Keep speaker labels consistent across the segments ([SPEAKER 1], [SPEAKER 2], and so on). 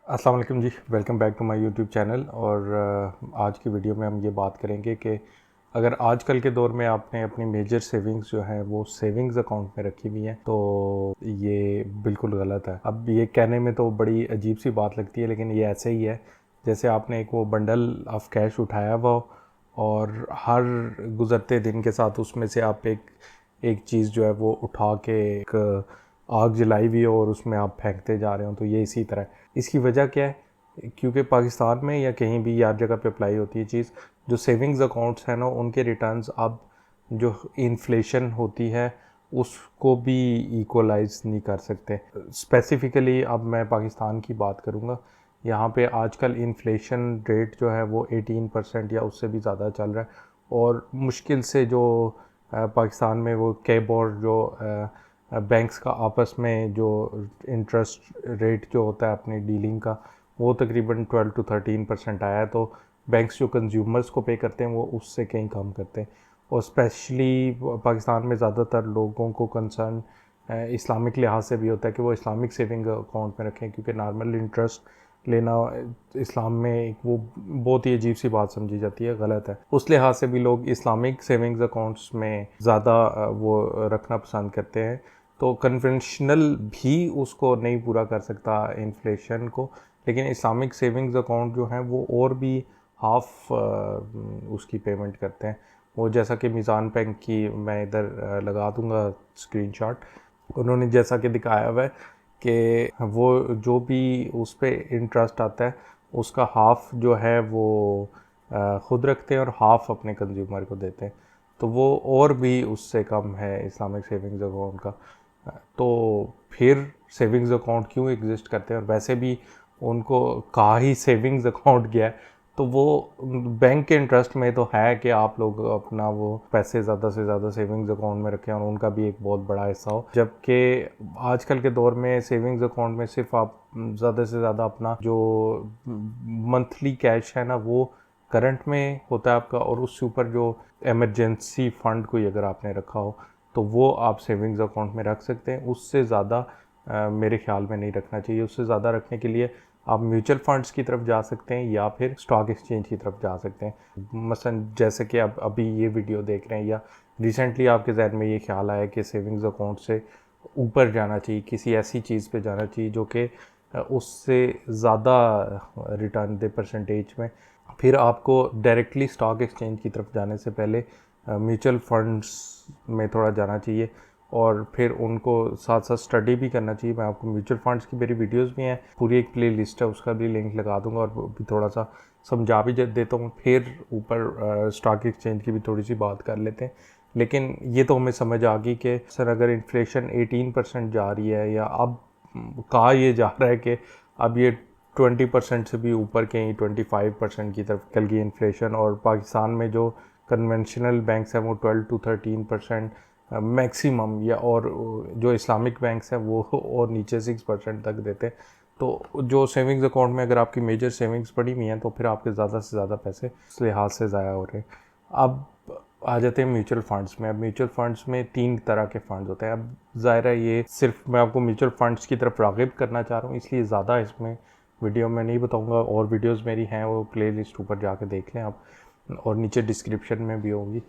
[SPEAKER 1] अस्सलाम वालेकुम जी, welcome back to my YouTube channel. और आज की वीडियो में हम ये बात करेंगे कि अगर आजकल के दौर में आपने अपनी मेजर सेविंग्स जो है वो सेविंग्स अकाउंट में रखी हुई हैं तो ये बिल्कुल गलत है। अब ये कहने में तो बड़ी अजीब सी बात लगती है, लेकिन ये ऐसे ही है जैसे आपने एक वो बंडल ऑफ कैश उठाया हुआ हो और हर गुज़रते दिन के साथ उसमें से आप एक एक चीज़ जो है वो उठा के एक आग जलाई हुई हो और उसमें आप फेंकते जा रहे हो। तो ये इसी तरह इसकी वजह क्या है, क्योंकि पाकिस्तान में या कहीं भी हर जगह पे अप्लाई होती है चीज़। जो सेविंग्स अकाउंट्स हैं ना, उनके रिटर्न्स अब जो इन्फ्लेशन होती है उसको भी इक्वलाइज नहीं कर सकते। स्पेसिफ़िकली अब मैं पाकिस्तान की बात करूँगा। यहाँ पे आजकल इन्फ्लेशन रेट जो है वो 18% या उससे भी ज़्यादा चल रहा है। और मुश्किल से जो पाकिस्तान में वो कैब और जो बैंक्स का आपस में जो इंटरेस्ट रेट जो होता है अपनी डीलिंग का, वो तकरीबन 12 to 13% आया है। तो बैंक्स जो कंज्यूमर्स को पे करते हैं वो उससे कहीं कम करते हैं। और स्पेशली पाकिस्तान में ज़्यादातर लोगों को कंसर्न इस्लामिक लिहाज से भी होता है कि वो इस्लामिक सेविंग अकाउंट में रखें, क्योंकि नॉर्मल इंटरेस्ट लेना इस्लाम में एक वो बहुत ही अजीब सी बात समझी जाती है, गलत है। उस लिहाज से भी लोग इस्लामिक सेविंग्स अकाउंट्स में ज़्यादा वो रखना पसंद करते हैं। तो कन्वेंशनल भी उसको नहीं पूरा कर सकता इन्फ्लेशन को, लेकिन इस्लामिक सेविंग्स अकाउंट जो हैं वो और भी हाफ उसकी पेमेंट करते हैं। वो जैसा कि मीज़ान बैंक की मैं इधर लगा दूंगा स्क्रीनशॉट। उन्होंने जैसा कि दिखाया हुआ है कि वो जो भी उस पर इंटरेस्ट आता है उसका हाफ जो है वो ख़ुद रखते हैं और हाफ अपने कंज्यूमर को देते हैं। तो वो और भी उससे कम है इस्लामिक सेविंग्स अकाउंट का। तो फिर सेविंग्स अकाउंट क्यों एग्जिस्ट करते हैं? और वैसे भी उनको कहा ही सेविंग्स अकाउंट गया है, तो वो बैंक के इंटरेस्ट में तो है कि आप लोग अपना वो पैसे ज़्यादा से ज़्यादा सेविंग्स अकाउंट में रखें और उनका भी एक बहुत बड़ा हिस्सा हो। जबकि आजकल के दौर में सेविंग्स अकाउंट में सिर्फ आप ज़्यादा से ज़्यादा अपना जो मंथली कैश है ना वो करंट में होता है आपका, और उससे ऊपर जो इमरजेंसी फ़ंड कोई अगर आपने रखा हो तो वो आप सेविंग्स अकाउंट में रख सकते हैं। उससे ज़्यादा मेरे ख्याल में नहीं रखना चाहिए। उससे ज़्यादा रखने के लिए आप म्यूचुअल फंड्स की तरफ जा सकते हैं या फिर स्टॉक एक्सचेंज की तरफ जा सकते हैं। मसलन जैसे कि आप अभी ये वीडियो देख रहे हैं या रिसेंटली आपके जहन में ये ख्याल आया कि सेविंग्स अकाउंट से ऊपर जाना चाहिए, किसी ऐसी चीज़ पे जाना चाहिए जो कि उससे ज़्यादा रिटर्न दे परसेंटेज में, फिर आपको डायरेक्टली स्टॉक एक्सचेंज की तरफ जाने से पहले म्यूचुअल फंड्स में थोड़ा जाना चाहिए और फिर उनको साथ साथ स्टडी भी करना चाहिए। मैं आपको म्यूचुअल फंड्स की मेरी वीडियोस भी हैं, पूरी एक प्ले लिस्ट है, उसका भी लिंक लगा दूंगा और भी थोड़ा सा समझा भी देता हूँ। फिर ऊपर स्टॉक एक्सचेंज की भी थोड़ी सी बात कर लेते हैं। लेकिन ये तो हमें समझ आ गई कि सर अगर इन्फ्लेशन 18% जा रही है, या अब कहा ये जा रहा है कि अब ये 20% से भी ऊपर कहीं 25% की तरफ चल गई इन्फ्लेशन, और पाकिस्तान में जो कन्वेंशनल बैंक्स हैं वो 12 to 13% मैक्सिमम, या और जो इस्लामिक बैंक्स हैं वो और नीचे 6% तक देते हैं। तो जो सेविंग्स अकाउंट में अगर आपकी मेजर सेविंग्स पड़ी हुई हैं तो फिर आपके ज़्यादा से ज़्यादा पैसे इस लिहाज से ज़ाया हो रहे हैं। अब आ जाते हैं म्यूचुअल फंड्स में। अब म्यूचुअल फंड्स में 3 तरह के फंड्स होते हैं। अब ज़ाहिर है ये सिर्फ मैं आपको म्यूचुअल फंड्स की तरफ राग़िब करना चाह रहा हूँ, इसलिए ज़्यादा इसमें वीडियो में नहीं बताऊँगा। और वीडियोज़ मेरी हैं वो प्ले लिस्ट ऊपर जाके देख लें आप, और नीचे डिस्क्रिप्शन में भी होगी।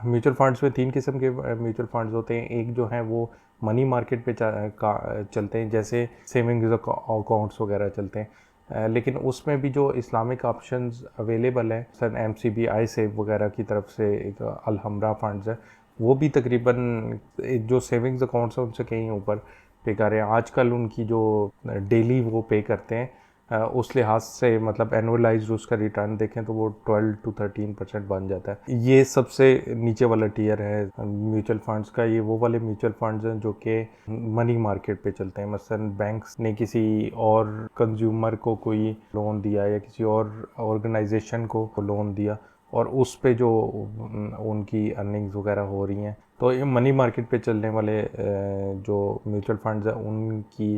[SPEAKER 1] म्यूचुअल फंड्स में 3 किस्म के म्यूचुअल फंड्स होते हैं। एक जो है वो मनी मार्केट पे चलते हैं, जैसे सेविंग्स अकाउंट्स वगैरह चलते हैं। लेकिन उसमें भी जो इस्लामिक ऑप्शंस अवेलेबल हैं, सन MCB iSave वगैरह की तरफ से एक अलहमरा फंड्स है, वो भी तकरीबन जो सेविंग्स अकाउंट्स हैं उनसे कहीं ऊपर पे कर रहे हैं। आजकल उनकी जो डेली वो पे करते हैं, उस लिहाज से मतलब एनुअलाइज्ड उसका रिटर्न देखें तो वो 12 to 13% बन जाता है। ये सबसे नीचे वाला टियर है म्यूचुअल फंड्स का। ये वो वाले म्यूचुअल फंड्स हैं जो कि मनी मार्केट पे चलते हैं। मसलन बैंक्स ने किसी और कंज्यूमर को कोई लोन दिया या किसी और ऑर्गेनाइजेशन को लोन दिया और उस पे जो उनकी अर्निंग्स वगैरह हो रही हैं, तो ये मनी मार्केट पे चलने वाले जो म्यूचुअल फंड्स हैं उनकी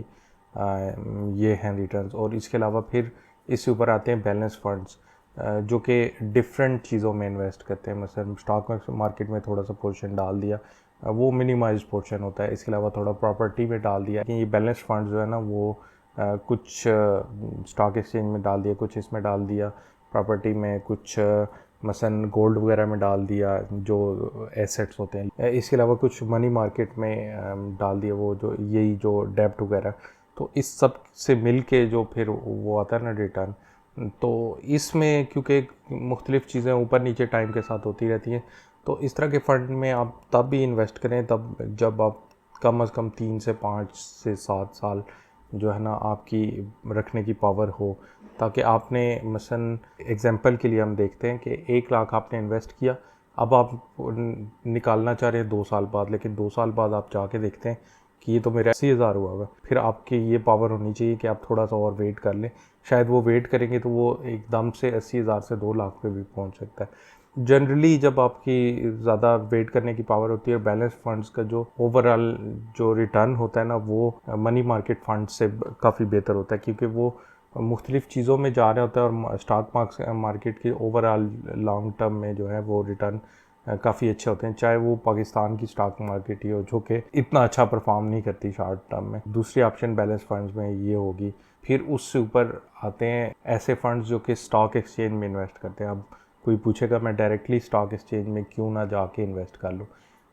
[SPEAKER 1] ये हैं रिटर्न्स। और इसके अलावा फिर इससे ऊपर आते हैं बैलेंस फंड्स, जो कि डिफरेंट चीज़ों में इन्वेस्ट करते हैं। मतलब स्टॉक मार्केट में थोड़ा सा पोर्शन डाल दिया, वो मिनिमाइज पोर्शन होता है। इसके अलावा थोड़ा प्रॉपर्टी में डाल दिया। ये बैलेंस फंड जो है ना वो कुछ स्टॉक एक्सचेंज में डाल दिया, कुछ इसमें डाल दिया, प्रॉपर्टी में कुछ मसलन गोल्ड वगैरह में डाल दिया जो एसेट्स होते हैं, इसके अलावा कुछ मनी मार्केट में डाल दिया वो जो यही जो डेब्ट वगैरह। तो इस सब से मिल के जो फिर वो आता है ना रिटर्न, तो इसमें क्योंकि मुख्तलिफ़ चीज़ें ऊपर नीचे टाइम के साथ होती रहती हैं, तो इस तरह के फ़ंड में आप तब भी इन्वेस्ट करें तब जब आप कम अज़ कम 3 से 5 से 7 साल जो है ना आपकी रखने की पावर हो, ताकि आपने मसलन एग्जांपल के लिए हम देखते हैं कि 1 लाख आपने इन्वेस्ट किया, अब आप निकालना चाह रहे हैं 2 साल बाद, लेकिन 2 साल बाद आप जाके देखते हैं कि ये तो मेरा 80,000 हुआ हुआ, फिर आपकी ये पावर होनी चाहिए कि आप थोड़ा सा और वेट कर लें। शायद वो वेट करेंगे तो वो एकदम से 80,000 से 2 लाख पे भी पहुंच सकता है। जनरली जब आपकी ज़्यादा वेट करने की पावर होती है, बैलेंस फंड्स का जो ओवरऑल जो रिटर्न होता है ना वो मनी मार्केट फंड से काफ़ी बेहतर होता है, क्योंकि वो मुख्तलिफ़ चीज़ों में जा रहे होता है और स्टॉक मार्केट की ओवरऑल लॉन्ग टर्म में जो है वो रिटर्न काफ़ी अच्छे होते हैं, चाहे वो पाकिस्तान की स्टॉक मार्केट ही हो जो कि इतना अच्छा परफॉर्म नहीं करती शॉर्ट टर्म में। दूसरी ऑप्शन बैलेंस फंड्स में ये होगी। फिर उससे ऊपर आते हैं ऐसे फंड्स जो कि स्टॉक एक्सचेंज में इन्वेस्ट करते हैं। अब कोई पूछेगा मैं डायरेक्टली स्टॉक एक्सचेंज में क्यों ना जाके इन्वेस्ट कर लूँ।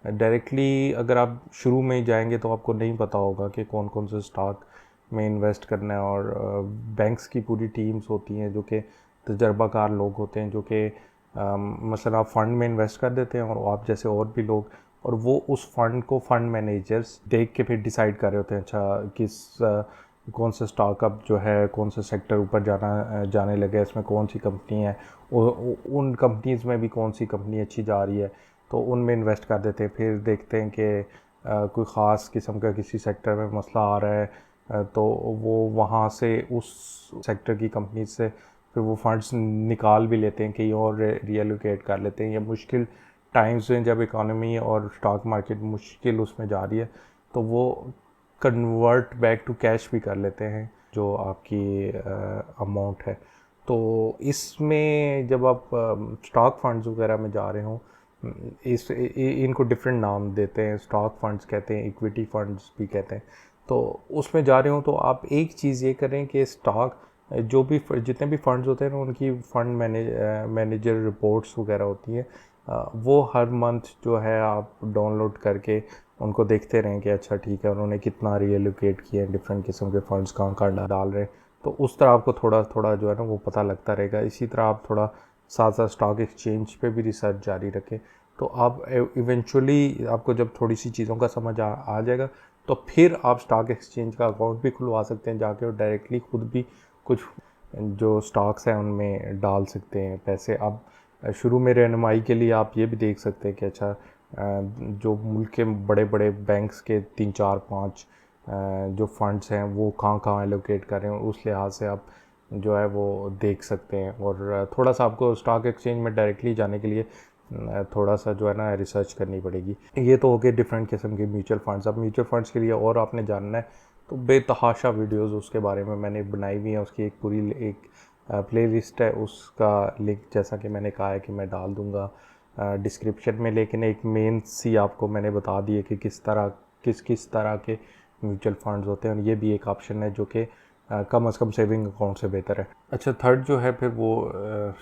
[SPEAKER 1] डायरेक्टली अगर आप शुरू में ही जाएंगे तो आपको नहीं पता होगा कि कौन कौन से स्टॉक में इन्वेस्ट करना है, और बैंक्स की पूरी टीम्स होती हैं जो कि तजर्बाकार लोग होते हैं, जो कि मसलन आप फ़ंड में इन्वेस्ट कर देते हैं और आप जैसे और भी लोग, और वो उस फंड को फंड मैनेजर्स देख के फिर डिसाइड कर रहे होते हैं अच्छा कौन सा स्टॉक अब जो है कौन सा सेक्टर ऊपर जाने लगे, इसमें कौन सी कंपनी है, उन कंपनीज़ में भी कौन सी कंपनी अच्छी जा रही है, तो उनमें इन्वेस्ट कर देते हैं। फिर देखते हैं कि कोई ख़ास किस्म का किसी सेक्टर में मसला आ रहा है, तो वो वहाँ से उस सेक्टर की कंपनी से फिर वो फंड्स निकाल भी लेते हैं, कहीं और रीएलोकेट कर लेते हैं, या मुश्किल टाइम्स में जब इकॉनमी और स्टॉक मार्केट मुश्किल उसमें जा रही है तो वो कन्वर्ट बैक टू कैश भी कर लेते हैं जो आपकी अमाउंट है। तो इसमें जब आप स्टॉक फंड्स वगैरह में जा रहे हो, इनको डिफरेंट नाम देते हैं, स्टॉक फंड्स कहते हैं, इक्विटी फंड्स भी कहते हैं। तो उसमें जा रहे हो तो आप एक चीज़ ये करें कि स्टॉक जो भी जितने भी फंड्स होते हैं ना उनकी फंड मैनेजर रिपोर्ट्स वगैरह होती हैं, वो हर मंथ जो है आप डाउनलोड करके उनको देखते रहें कि अच्छा ठीक है उन्होंने कितना रीएलोकेट किया है, डिफरेंट किस्म के फंड्स कहाँ कहाँ डाल रहे हैं, तो उस तरह आपको थोड़ा थोड़ा जो है ना वो पता लगता रहेगा। इसी तरह आप थोड़ा साथ साथ स्टॉक एक्सचेंज पे भी रिसर्च जारी रखें, तो आप इवेंचुअली आपको जब थोड़ी सी चीज़ों का समझ आ जाएगा तो फिर आप स्टॉक एक्सचेंज का अकाउंट भी खुलवा सकते हैं जाके, और डायरेक्टली खुद भी कुछ जो स्टॉक्स हैं उनमें डाल सकते हैं पैसे। अब शुरू में रहनुमाई के लिए आप ये भी देख सकते हैं कि अच्छा जो मुल्क के बड़े बड़े बैंक्स के 3 4 5 जो फंड्स हैं वो कहाँ कहाँ एलोकेट कर रहे हैं, उस लिहाज से आप जो है वो देख सकते हैं। और थोड़ा सा आपको स्टॉक एक्सचेंज में डायरेक्टली जाने के लिए थोड़ा सा जो है ना रिसर्च करनी पड़ेगी। ये तो हो गए डिफरेंट किस्म के म्यूचुअल फंड्स। अब म्यूचुअल फंड्स के लिए और आपने जानना है तो बेतहाशा वीडियोस उसके बारे में मैंने बनाई हुई हैं, उसकी एक पूरी एक प्लेलिस्ट है, उसका लिंक जैसा कि मैंने कहा है कि मैं डाल दूँगा डिस्क्रिप्शन में। लेकिन एक मेन सी आपको मैंने बता दी है कि किस तरह के म्यूचुअल फंड्स होते हैं, और ये भी एक ऑप्शन है जो कि कम से कम सेविंग अकाउंट से बेहतर है। अच्छा, थर्ड जो है फिर वो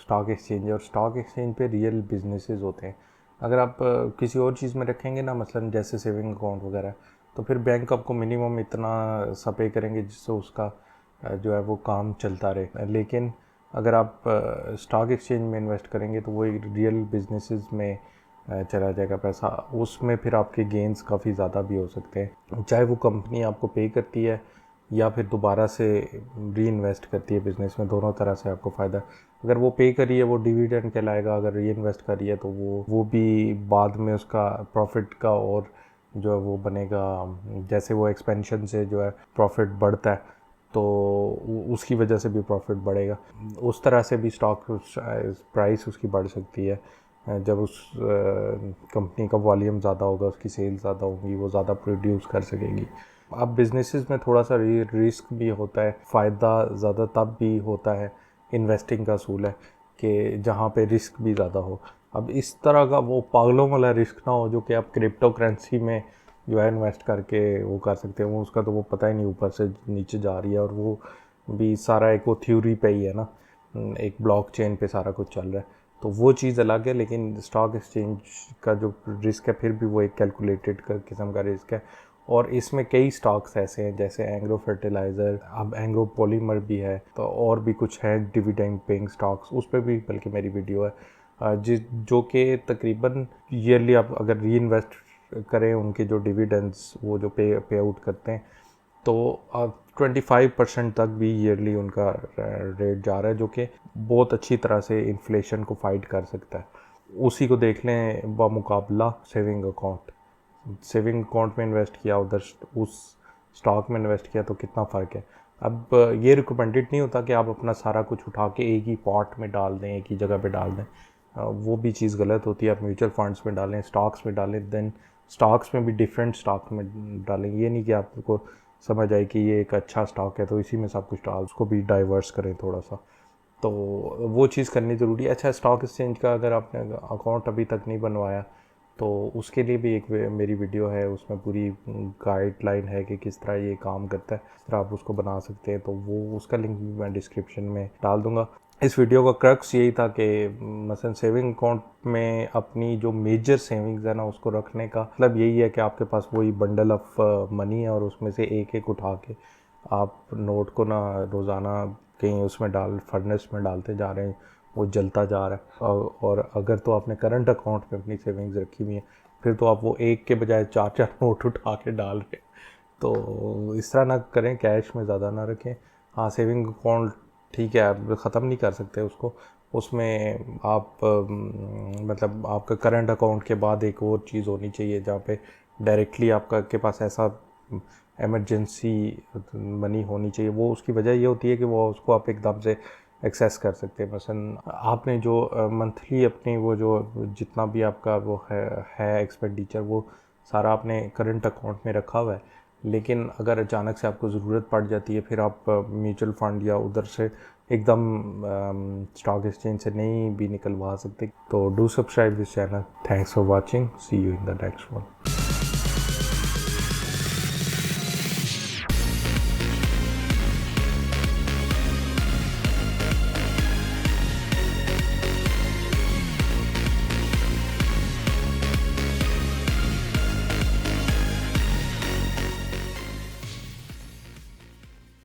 [SPEAKER 1] स्टॉक एक्सचेंज है, और स्टॉक एक्सचेंज पे रियल बिजनेसेस होते हैं। अगर आप किसी और चीज़ में रखेंगे ना, मसलन जैसे सेविंग अकाउंट वगैरह, तो फिर बैंक आपको मिनिमम इतना सा पे करेंगे जिससे उसका जो है वो काम चलता रहे। लेकिन अगर आप स्टॉक एक्सचेंज में इन्वेस्ट करेंगे तो वो एक रियल बिजनेसेस में चला जाएगा पैसा, उसमें फिर आपके गेंस काफ़ी ज़्यादा भी हो सकते हैं, चाहे वो कंपनी आपको पे करती है या फिर दोबारा से री इन्वेस्ट करती है बिज़नेस में, दोनों तरह से आपको फ़ायदा। अगर वो पे करी है वो डिविडेंड कहलाएगा, अगर री इन्वेस्ट करी है तो वो भी बाद में उसका प्रॉफिट का और जो है वो बनेगा, जैसे वो एक्सपेंशन से जो है प्रॉफिट बढ़ता है तो उसकी वजह से भी प्रॉफिट बढ़ेगा। उस तरह से भी स्टॉक प्राइस उसकी बढ़ सकती है जब उस कंपनी का वॉल्यूम ज़्यादा होगा, उसकी सेल ज़्यादा होगी, वो ज़्यादा प्रोड्यूस कर सकेगी। अब बिजनेसेस में थोड़ा सा रिस्क भी होता है, फ़ायदा ज़्यादा तब भी होता है, इन्वेस्टिंग का असूल है कि जहाँ पे रिस्क भी ज़्यादा हो। अब इस तरह का वो पागलों वाला रिस्क ना हो जो कि आप क्रिप्टो करेंसी में जो है इन्वेस्ट करके वो कर सकते हैं। वो उसका तो वो पता ही नहीं ऊपर से नीचे जा रही है, और वो भी सारा एक वो थ्योरी पे ही है ना, एक ब्लॉकचेन पे सारा कुछ चल रहा है, तो वो चीज़ अलग है। लेकिन स्टॉक एक्सचेंज का जो रिस्क है फिर भी वो एक कैलकुलेटेड किस्म का रिस्क है। और इसमें कई स्टॉक्स ऐसे हैं जैसे एंग्रो फर्टिलाइज़र, अब एंग्रो पॉलीमर भी है, तो और भी कुछ है डिविडेंड पेइंग स्टॉक्स, उस पर भी बल्कि मेरी वीडियो है जिस जो कि तकरीबन ईयरली आप अगर री इन्वेस्ट करें उनके जो डिविडेंड्स वो जो पे आउट करते हैं, तो 25% तक भी ईयरली उनका रेट जा रहा है, जो कि बहुत अच्छी तरह से इन्फ्लेशन को फाइट कर सकता है। उसी को देख लें बामुकाबला सेविंग अकाउंट में इन्वेस्ट किया, उधर उस स्टॉक में इन्वेस्ट किया, तो कितना फ़र्क है। अब ये रिकमेंडेड नहीं होता कि आप अपना सारा कुछ उठा के एक ही पॉट में डाल दें, एक ही जगह पे डाल दें, वो भी चीज़ गलत होती है। आप म्यूचुअल फंड्स में डालें, स्टॉक्स में डालें, देन स्टॉक्स में भी डिफरेंट स्टॉक में डालें। ये नहीं कि आपको समझ आए कि ये एक अच्छा स्टॉक है तो इसी में सब कुछ डाल, उसको भी डाइवर्स करें थोड़ा सा, तो वो चीज़ करनी ज़रूरी है। अच्छा, स्टॉक एक्सचेंज का अगर आपने अकाउंट अभी तक नहीं बनवाया तो उसके लिए भी एक मेरी वीडियो है, उसमें पूरी गाइडलाइन है कि किस तरह ये काम करता है, किस तरह आप उसको बना सकते हैं, तो वो उसका लिंक भी मैं डिस्क्रिप्शन में डाल दूँगा। इस वीडियो का क्रक्स यही था कि मसलन सेविंग अकाउंट में अपनी जो मेजर सेविंग्स है ना उसको रखने का मतलब यही है कि आपके पास वही बंडल ऑफ मनी है, और उसमें से एक एक उठा के आप नोट को ना रोज़ाना कहीं उसमें फर्नेस में डालते जा रहे हैं, वो जलता जा रहा है। और अगर तो आपने करंट अकाउंट में अपनी सेविंग्स रखी हुई है, फिर तो आप वो एक के बजाय 4-4 नोट उठा के डाल रहे हैं, तो इस तरह ना करें, कैश में ज़्यादा ना रखें। हाँ, सेविंग अकाउंट ठीक है, आप ख़त्म नहीं कर सकते उसको, उसमें आप मतलब आपका करंट अकाउंट के बाद एक और चीज़ होनी चाहिए जहाँ पे डायरेक्टली आपका के पास ऐसा इमरजेंसी मनी होनी चाहिए। वो उसकी वजह ये होती है कि वो उसको आप एकदम से एक्सेस कर सकते हैं। मसलन आपने जो मंथली अपनी वो जो जितना भी आपका वो है एक्सपेंडिचर, वो सारा आपने करंट अकाउंट में रखा हुआ है, लेकिन अगर अचानक से आपको ज़रूरत पड़ जाती है, फिर आप म्यूचुअल फंड या उधर से एकदम स्टॉक एक्सचेंज से नहीं भी निकलवा सकते। तो do subscribe this channel. Thanks for watching, see you in the next one.